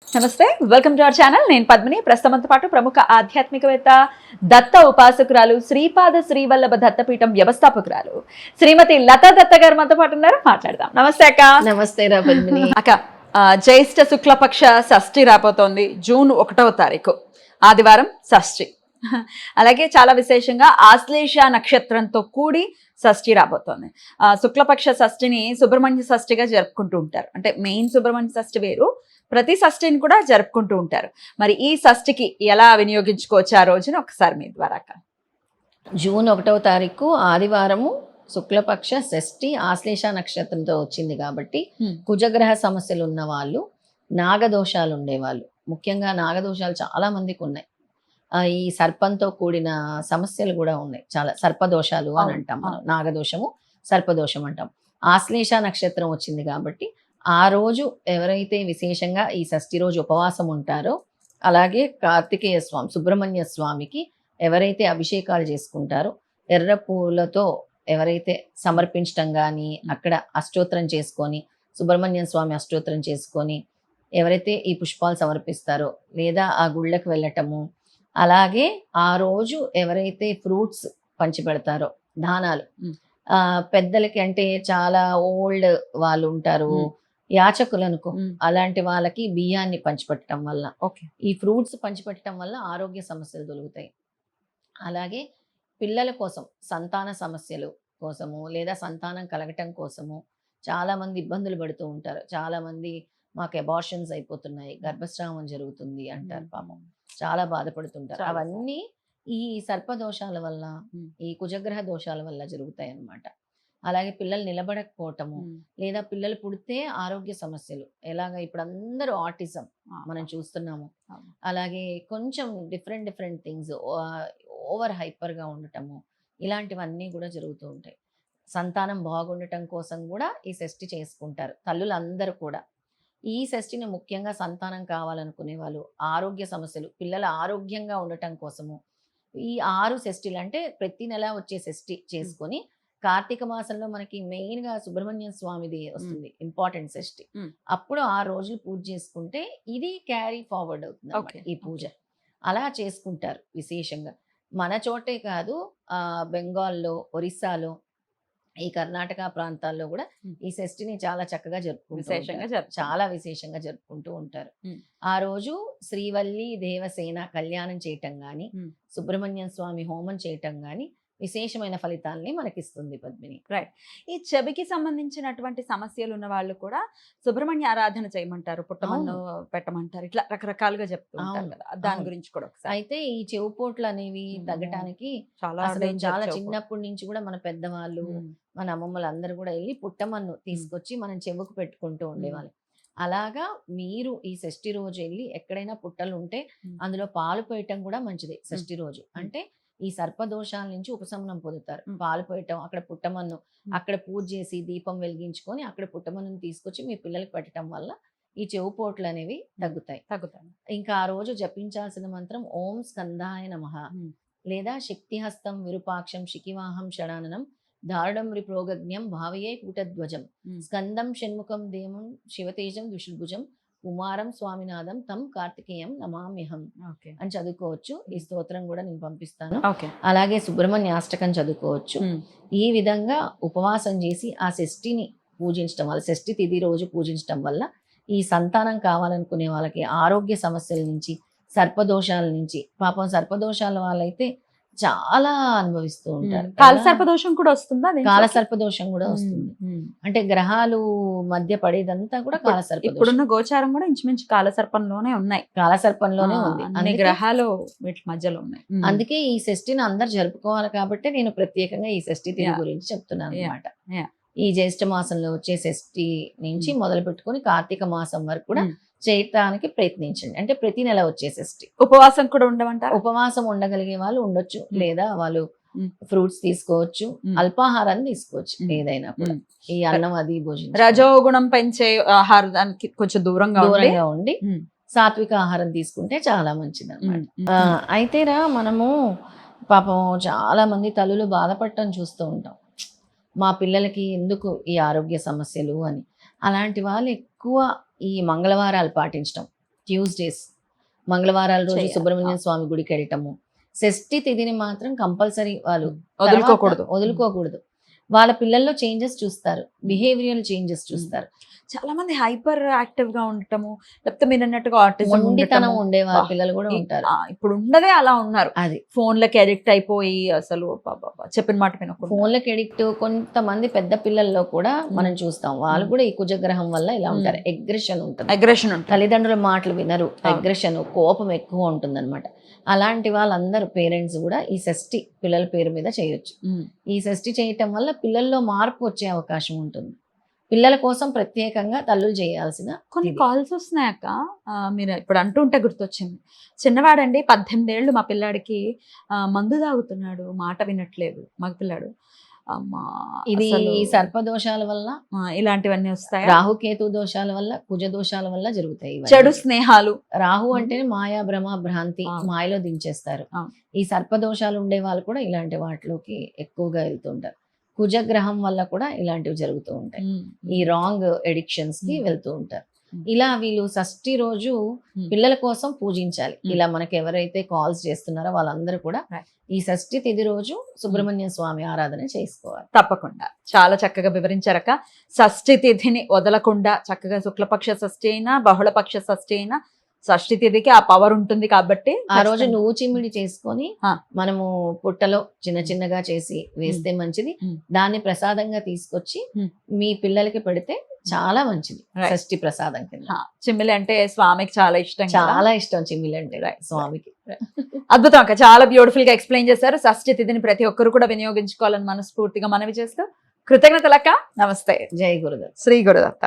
నమస్తే, welcome to our channel. నేను పద్మిని. ప్రస్తుతంతో పాటు ప్రముఖ ఆధ్యాత్మికవేత్త, దత్త ఉపాసకురాలు, శ్రీపాద శ్రీవల్లభ దత్తపీఠం వ్యవస్థాపకురాలు శ్రీమతి లతా దత్త గారు మనతో పాటు ఉన్నారు. మాట్లాడదాం. నమస్తే అక్క. నమస్తే రా పద్మిని. అక్క, జ్యేష్ఠ శుక్లపక్ష షష్ఠి రాబోతోంది. జూన్ 1వ తారీఖు ఆదివారం షష్ఠి. అలాగే చాలా విశేషంగా ఆశ్లేష నక్షత్రంతో కూడి షష్ఠి రాబోతోంది. శుక్లపక్ష షష్ఠిని సుబ్రహ్మణ్య షష్ఠిగా జరుపుకుంటూ ఉంటారు. అంటే మెయిన్ సుబ్రహ్మణ్య షష్ఠి వేరు, ప్రతి షష్ఠిని కూడా జరుపుకుంటూ ఉంటారు. మరి ఈ షష్ఠికి ఎలా వినియోగించుకోవచ్చు ఆ రోజున ఒకసారి మీ ద్వారా? జూన్ 1వ తారీఖు ఆదివారము శుక్లపక్ష షష్ఠి ఆశ్లేష నక్షత్రంతో వచ్చింది కాబట్టి కుజగ్రహ సమస్యలు ఉన్న వాళ్ళు, నాగదోషాలు ఉండేవాళ్ళు, ముఖ్యంగా నాగదోషాలు చాలా మందికి ఉన్నాయి. ఈ సర్పంతో కూడిన సమస్యలు కూడా ఉన్నాయి. చాలా సర్పదోషాలు అని అంటాం మనం. నాగదోషము, సర్పదోషం అంటాం. ఆశ్లేష నక్షత్రం వచ్చింది కాబట్టి ఆ రోజు ఎవరైతే విశేషంగా ఈ షష్ఠి రోజు ఉపవాసం ఉంటారో, అలాగే కార్తికేయ స్వామి సుబ్రహ్మణ్య స్వామికి ఎవరైతే అభిషేకాలు చేసుకుంటారో, ఎర్ర పూలతో ఎవరైతే సమర్పించటం కానీ, అక్కడ అష్టోత్తరం చేసుకొని, సుబ్రహ్మణ్య స్వామి అష్టోత్తరం చేసుకొని ఎవరైతే ఈ పుష్పాలు సమర్పిస్తారో, లేదా ఆ గుళ్ళకి వెళ్ళటము, అలాగే ఆ రోజు ఎవరైతే ఫ్రూట్స్ పంచిపెడతారో, దానాలు పెద్దలకి, అంటే చాలా ఓల్డ్ వాళ్ళు ఉంటారు, యాచకులనుకో, అలాంటి వాళ్ళకి బియ్యాన్ని పంచిపెట్టడం వల్ల, ఈ ఫ్రూట్స్ పంచిపెట్టడం వల్ల ఆరోగ్య సమస్యలు తొలుగుతాయి. అలాగే పిల్లల కోసం, సంతాన సమస్యలు కోసము, లేదా సంతానం కలగటం కోసము చాలా మంది ఇబ్బందులు పడుతూ ఉంటారు. చాలా మంది మాకు అబార్షన్స్ అయిపోతున్నాయి, గర్భస్రావం జరుగుతుంది అంటారు. పాపం చాలా బాధపడుతుంటారు. అవన్నీ ఈ సర్పదోషాల వల్ల, ఈ కుజగ్రహ దోషాల వల్ల జరుగుతాయి అన్నమాట. అలాగే పిల్లలు నిలబడకపోవటము, లేదా పిల్లలు పుడితే ఆరోగ్య సమస్యలు, ఎలాగ ఇప్పుడు అందరూ ఆటిజం మనం చూస్తున్నాము. అలాగే కొంచెం డిఫరెంట్ థింగ్స్, ఓవర్ హైపర్గా ఉండటము, ఇలాంటివన్నీ కూడా జరుగుతూ ఉంటాయి. సంతానం బాగుండటం కోసం కూడా ఈ షష్ఠి చేసుకుంటారు తల్లులందరూ కూడా. ఈ షష్ఠిని ముఖ్యంగా సంతానం కావాలనుకునే వాళ్ళు, ఆరోగ్య సమస్యలు, పిల్లల ఆరోగ్యంగా ఉండటం కోసము ఈ 6 షష్ఠిలు, అంటే ప్రతి నెల వచ్చే షష్ఠి చేసుకొని, కార్తీక మాసంలో మనకి మెయిన్ గా సుబ్రహ్మణ్య స్వామిది వస్తుంది, ఇంపార్టెంట్ షష్ఠి. అప్పుడు 6 రోజులు పూజ చేసుకుంటే ఇది క్యారీ ఫార్వర్డ్ అవుతుంది ఈ పూజ. అలా చేసుకుంటారు విశేషంగా. మన చోటే కాదు, బెంగాల్లో, ఒరిస్సాలో, ఈ కర్ణాటక ప్రాంతాల్లో కూడా ఈ షష్ఠిని చాలా చక్కగా చాలా విశేషంగా జరుపుకుంటూ ఉంటారు. ఆ రోజు శ్రీవల్లి దేవసేన కళ్యాణం చేయటం గాని, సుబ్రహ్మణ్య స్వామి హోమం చేయటం గాని విశేషమైన ఫలితాలని మనకిస్తుంది పద్మిని. రైట్. ఈ చెవికి సంబంధించినటువంటి సమస్యలు ఉన్న వాళ్ళు కూడా సుబ్రహ్మణ్య ఆరాధన చేయమంటారు, పుట్టమన్ను పెట్టమంటారు, ఇట్లా రకరకాలుగా చెప్తూ ఉంటారు కదా, దాని గురించి కూడా ఒకసారి. అయితే ఈ చెవుపోట్లు అనేవి తగ్గటానికి చాలా చిన్నప్పటి నుంచి కూడా మన పెద్దవాళ్ళు, మన అమ్మమ్మలు అందరూ కూడా వెళ్ళి పుట్టమన్ను తీసుకొచ్చి మనం చెవుకు పెట్టుకుంటూ ఉండేవాళ్ళు. అలాగా మీరు ఈ షష్ఠి రోజు వెళ్ళి ఎక్కడైనా పుట్టలు ఉంటే అందులో పాలు పోయటం కూడా మంచిది. షష్ఠి రోజు అంటే ఈ సర్పదోషాల నుంచి ఉపశమనం పొందుతారు. పాలు పోయటం, అక్కడ పుట్టమన్ను, అక్కడ పూజ చేసి దీపం వెలిగించుకొని అక్కడ పుట్టమన్ను తీసుకొచ్చి మీ పిల్లలకి పెట్టడం వల్ల ఈ చెవుపోట్లు అనేవి తగ్గుతాయి. ఇంకా ఆ రోజు జపించాల్సిన మంత్రం ఓం స్కందాయ నమః, లేదా శక్తిహస్తం విరూపాక్షం శిఖివాహం షడాననం దారుణం రిప్రోగజ్ఞం భావయే కూటధ్వజం స్కందం షణ్ముఖం దేవం శివతేజం ద్విషుభుజం కుమారం స్వామినాథం తం కార్తికేయం నమామ్యహం అని చదువుకోవచ్చు. ఈ స్తోత్రం కూడా నేను పంపిస్తాను. అలాగే సుబ్రహ్మణ్య అష్టకం చదువుకోవచ్చు. ఈ విధంగా ఉపవాసం చేసి ఆ షష్ఠిని పూజించడం వల్ల, షష్ఠి తిథి రోజు పూజించడం వల్ల ఈ సంతానం కావాలనుకునే వాళ్ళకి ఆరోగ్య సమస్యల నుంచి, సర్పదోషాల నుంచి, పాపం సర్పదోషాల వాళ్ళైతే చాలా అనుభవిస్తూ ఉంటారు. కాలసర్పదోషం కూడా వస్తుందా? కాలసర్పదోషం కూడా వస్తుంది. అంటే గ్రహాలు మధ్య పడేదంతా కూడా కాలసర్ప. ఇప్పుడున్న గోచారం కూడా ఇంచుమించు కాలసర్పంలోనే ఉన్నాయి. కాలసర్పంలోనే ఉంది, అన్ని గ్రహాలు వీటి మధ్యలో ఉన్నాయి. అందుకే ఈ షష్ఠిని అందరు జరుపుకోవాలి కాబట్టి నేను ప్రత్యేకంగా ఈ షష్ఠి తిథి గురించి చెప్తున్నాను అనమాట. ఈ జ్యేష్ఠ మాసంలో వచ్చే షష్ఠి నుంచి మొదలు పెట్టుకుని కార్తీక మాసం వరకు కూడా చేయటానికి ప్రయత్నించండి. అంటే ప్రతి నెల వచ్చే షష్ఠి. ఉపవాసం కూడా ఉండమంటారు? ఉపవాసం ఉండగలిగే వాళ్ళు ఉండొచ్చు, లేదా వాళ్ళు ఫ్రూట్స్ తీసుకోవచ్చు, అల్పాహారాన్ని తీసుకోవచ్చు, ఏదైనా కూడా. ఈ అన్నం అది భోజనం, రజోగుణం పెంచే ఆహారానికి కొంచెం దూరంగా ఉండి సాత్విక ఆహారం తీసుకుంటే చాలా మంచిది అన్నమాట. అయితే మనము పాపం చాలా మంది తల్లులు బాధపడటం చూస్తూ ఉంటాం, మా పిల్లలకి ఎందుకు ఈ ఆరోగ్య సమస్యలు అని. అలాంటి వాళ్ళు ఎక్కువ ఈ మంగళవారాలు పాటించడం, ట్యూస్డేస్, మంగళవారాల రోజు చేయాలి. సుబ్రహ్మణ్య స్వామి గుడికి వెళ్ళటము. షష్ఠి తిథిని మాత్రం కంపల్సరీ వాళ్ళు వదులుకోకూడదు. తర్వాత వదులుకోకూడదు. వాళ్ళ పిల్లల్లో చేంజెస్ చూస్తారు, బిహేవియరల్ చేంజెస్ చూస్తారు. చాలా మంది హైపర్ యాక్టివ్ గా ఉండటము, లేకపోతే మీరు అన్నట్టుగా ఆటిజం మొండితనం ఉండే వాళ్ళ వా. పిల్లలు కూడా ఉంటారు. ఇప్పుడు ఉన్నదే అలా ఉన్నారు. అది ఫోన్లకి అడిక్ట్ అయిపోయి అసలు చెప్పిన మాట వినకుండా. ఫోన్లకి ఎడిక్ట్, కొంతమంది పెద్ద పిల్లల్లో కూడా మనం చూస్తాం, వాళ్ళు కూడా ఈ కుజగ్రహం వల్ల ఇలా ఉంటారు. అగ్రెషన్ ఉంటుంది, అగ్రెషన్ ఉంటుంది. తల్లిదండ్రుల మాటలు వినరు, అగ్రెషన్, కోపం ఎక్కువ ఉంటుంది అనమాట. అలాంటి వాళ్ళందరూ పేరెంట్స్ కూడా ఈ షష్ఠి పిల్లల పేరు మీద చేయొచ్చు. ఈ షష్ఠి చేయటం వల్ల పిల్లల్లో మార్పు వచ్చే అవకాశం ఉంటుంది. పిల్లల కోసం ప్రత్యేకంగా తల్లులు చేయాల్సిన కొన్ని ఇది. కాల్స్ వస్తున్నాయక్క, మీరు ఇప్పుడు అంటుంటే గుర్తొచ్చింది. చిన్నవాడండి, 18 ఏళ్ళు మా పిల్లాడికి, మందు తాగుతున్నాడు, మాట వినట్లేదు మగ పిల్లాడు. అమ్మా, ఇది అసలు ఈ సర్పదోషాల వల్ల, ఇలాంటివన్నీ వస్తాయి. రాహుకేతు దోషాల వల్ల, కుజ దోషాల వల్ల జరుగుతాయి ఇవన్నీ. చెడు స్నేహాలు. రాహు అంటేనే మాయా, భ్రమ, భ్రాంతి, ఆ. మాయలో దించేస్తారు. ఆ. ఈ సర్పదోషాలు ఉండే వాళ్ళు కూడా ఇలాంటి వాటిలోకి ఎక్కువగా వెళ్తుంటారు. కుజగ్రహం వల్ల కూడా ఇలాంటివి జరుగుతూ ఉంటాయి. ఈ రాంగ్ ఎడిక్షన్స్ కి వెళ్తూ ఉంటారు. ఇలా వీళ్ళు షష్ఠి రోజు పిల్లల కోసం పూజించాలి. ఇలా మనకి ఎవరైతే కాల్స్ చేస్తున్నారో వాళ్ళందరూ కూడా Right. ఈ షష్ఠి తిథి రోజు సుబ్రహ్మణ్య స్వామి ఆరాధన చేసుకోవాలి. తప్పకుండా చాలా చక్కగా వివరించారక్క. షష్ఠి తిథిని వదలకుండా చక్కగా శుక్లపక్ష షష్ఠి అయినా బహుళపక్ష షష్ఠి అయినా షష్ఠి తిథికి ఆ పవర్ ఉంటుంది కాబట్టి ఆ రోజు నువ్వు చిమ్మిడి చేసుకొని ఆ. మనము పుట్టలో చిన్న చిన్నగా చేసి వేస్తే మంచిది. దాన్ని ప్రసాదంగా తీసుకొచ్చి మీ పిల్లలకి పెడితే చాలా మంచిది. Right. షష్ఠి ప్రసాదం కింద చిమ్మిలి అంటే స్వామికి చాలా ఇష్టం కదా. చాలా ఇష్టం చిమ్మిలి అంటే Right. స్వామికి. అద్భుతం అక్క, చాలా బ్యూటిఫుల్ గా ఎక్స్ప్లెయిన్ చేశారు. షష్ఠి తిథిని ప్రతి ఒక్కరు కూడా వినియోగించుకోవాలని మనస్ఫూర్తిగా మనవి చేస్తూ కృతజ్ఞతలక్క. నమస్తే. జై గురుదత్. శ్రీ గురుదత్త.